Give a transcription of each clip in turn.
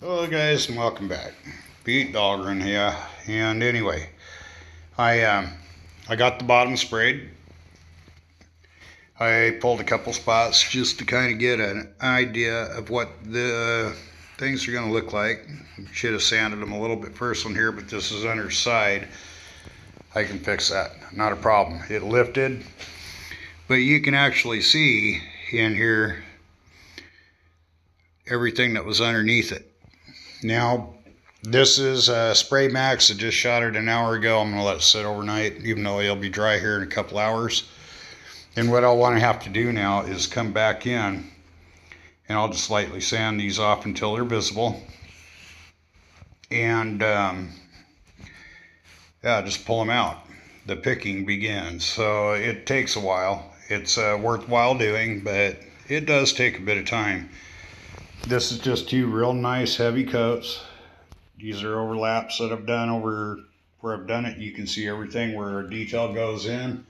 Hello guys and welcome back. Pete Dahlgren here. And anyway, I got the bottom sprayed. I pulled a couple spots just to kind of get an idea of what the things are going to look like. Should have sanded them a little bit first on here, but this is underside. I can fix that. Not a problem. It lifted, but you can actually see in here everything that was underneath it. Now, this is Spray Max. I just shot it an hour ago. I'm going to let it sit overnight, even though it'll be dry here in a couple hours. And what I'll want to have to do now is come back in, and I'll just lightly sand these off until they're visible. And yeah, just pull them out. The picking begins. So it takes a while. It's worthwhile doing, but it does take a bit of time. This is just two real nice heavy coats. These are overlaps that I've done over where I've done it. You can see everything where detail goes in.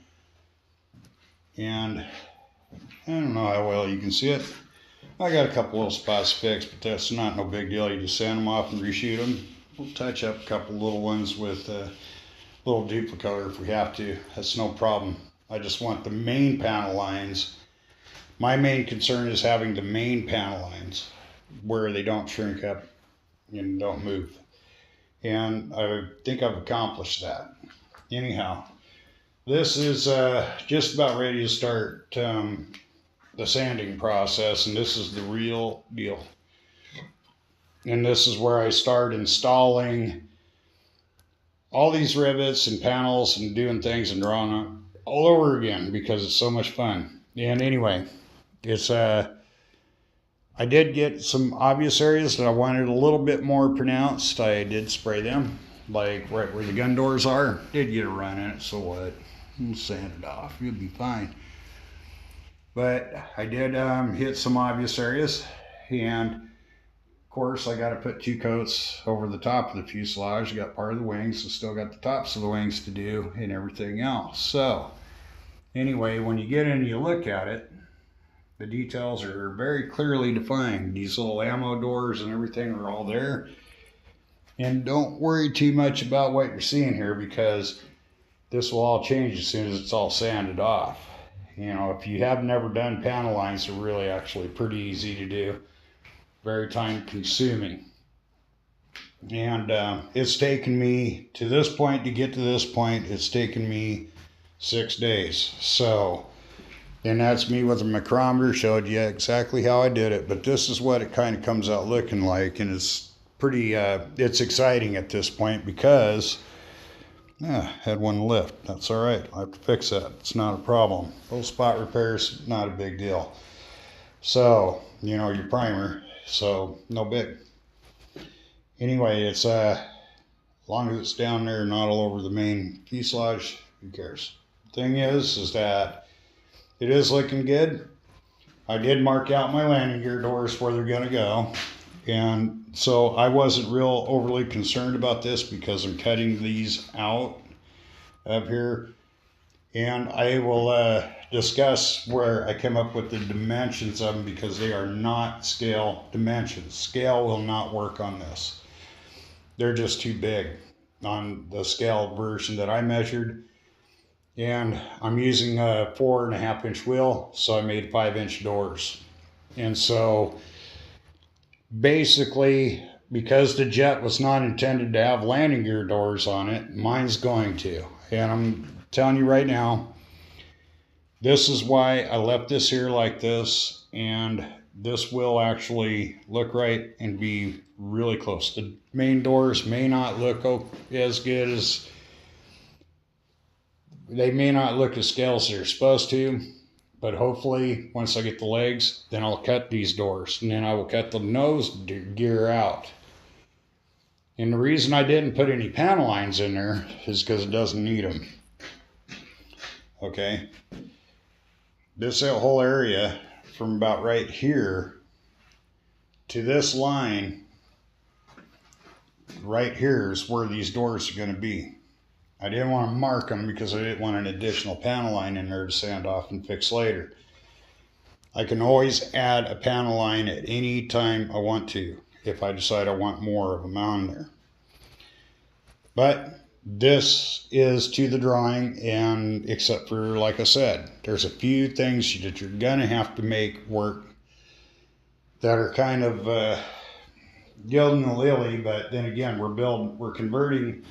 And I don't know how well you can see it. I got a couple little spots fixed, but that's not no big deal. You just sand them off and reshoot them. We'll touch up a couple little ones with a little duplicator if we have to. That's no problem. I just want the main panel lines. My main concern is having the main panel lines where they don't shrink up and don't move. And I think I've accomplished that. Anyhow, this is just about ready to start the sanding process, and this is the real deal. And this is where I start installing all these rivets and panels and doing things and drawing them all over again because it's so much fun. And anyway, it's I did get some obvious areas that I wanted a little bit more pronounced. I did spray them, like right where the gun doors are. Did get a run in it, so what? We'll sand it off, you'll be fine. But I did hit some obvious areas, and of course I got to put two coats over the top of the fuselage. I got part of the wings, so still got the tops of the wings to do and everything else. So anyway, when you get in and you look at it, the details are very clearly defined. These little ammo doors and everything are all there. And don't worry too much about what you're seeing here, because this will all change as soon as it's all sanded off. You know, if you have never done panel lines, they're really actually pretty easy to do. Very time consuming. And it's taken me to this point, to get to this point, it's taken me 6 days. So, and that's me with a micrometer, showed you exactly how I did it. But this is what it kind of comes out looking like, and it's pretty, it's exciting at this point because, had one lift. That's all right. I have to fix that. It's not a problem. Those spot repairs, not a big deal. So, you know, your primer, so no big. Anyway, it's, as long as it's down there, not all over the main fuselage, who cares? Thing is that it is looking good. I did mark out my landing gear doors where they're gonna go. And so I wasn't real overly concerned about this because I'm cutting these out up here. And I will discuss where I came up with the dimensions of them, because they are not scale dimensions. Scale will not work on this. They're just too big on the scale version that I measured. And I'm using a 4.5-inch wheel, so I made 5-inch doors. And so basically, because the jet was not intended to have landing gear doors on it, mine's going to. And I'm telling you right now, this is why I left this here like this, and this will actually look right and be really close. The main doors may not look as good as, they may not look as scale as they're supposed to, but hopefully once I get the legs, then I'll cut these doors, and then I will cut the nose gear out. And the reason I didn't put any panel lines in there is because it doesn't need them. Okay. This whole area from about right here to this line right here is where these doors are going to be. I didn't want to mark them because I didn't want an additional panel line in there to sand off and fix later. I can always add a panel line at any time I want to. if I decide I want more of them on there. But this is to the drawing, and except for, like I said, there's a few things that you're gonna have to make work that are kind of gilding the lily. But then again, we're converting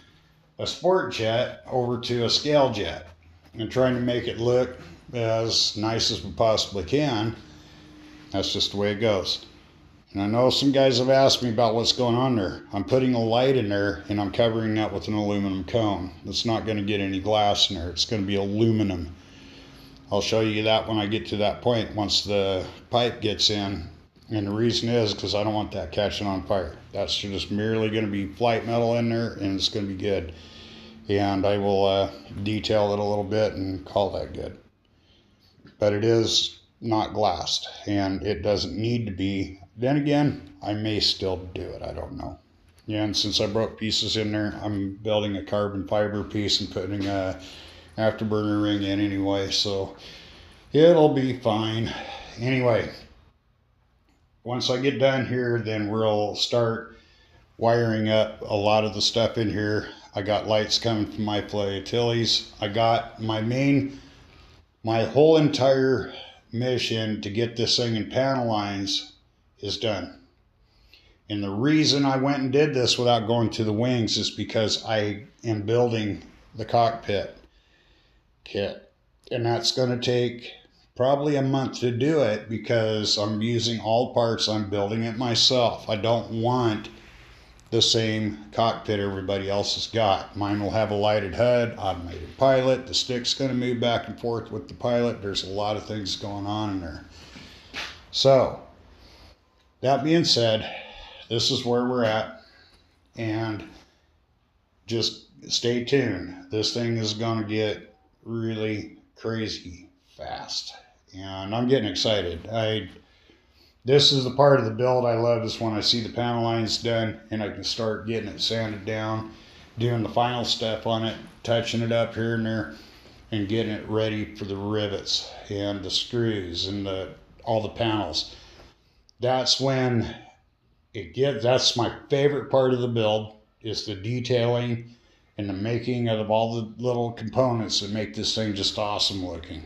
a sport jet over to a scale jet and trying to make it look as nice as we possibly can. That's just the way it goes. And I know some guys have asked me about what's going on there. I'm putting a light in there, and I'm covering that with an aluminum cone. It's not going to get any glass in there. It's going to be aluminum. I'll show you that when I get to that point, once the pipe gets in. And the reason is because I don't want that catching on fire. That's just merely going to be flight metal in there, and it's going to be good. And I will detail it a little bit and call that good. But it is not glassed, and it doesn't need to be. Then again, I may still do it. I don't know. Yeah, and since I broke pieces in there, I'm building a carbon fiber piece and putting a afterburner ring in anyway, so it'll be fine. Anyway, once I get done here, then we'll start wiring up a lot of the stuff in here. I got lights coming from my Utilities. I got my whole entire mission to get this thing in panel lines is done. And the reason I went and did this without going to the wings is because I am building the cockpit kit. And that's going to take probably a month to do it because I'm using all parts. I'm building it myself. I don't want the same cockpit everybody else has got. Mine will have a lighted HUD, automated pilot. The stick's going to move back and forth with the pilot. There's a lot of things going on in there. So, that being said, this is where we're at. And just stay tuned. This thing is going to get really crazy fast. And I'm getting excited. This is the part of the build I love, is when I see the panel lines done and I can start getting it sanded down, doing the final step on it, touching it up here and there, and getting it ready for the rivets and the screws and all the panels. That's when that's my favorite part of the build, is the detailing and the making of all the little components that make this thing just awesome looking.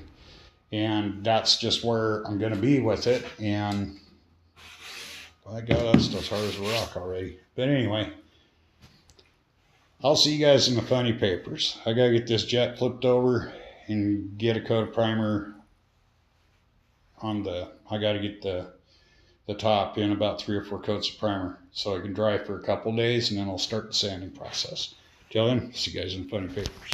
And that's just where I'm going to be with it. And by God, that stuff's hard as a rock already. But anyway, I'll see you guys in the funny papers. I got to get this jet flipped over and get a coat of primer on I got to get the top in about 3 or 4 coats of primer so I can dry for a couple days, and then I'll start the sanding process. Till then, see you guys in the funny papers.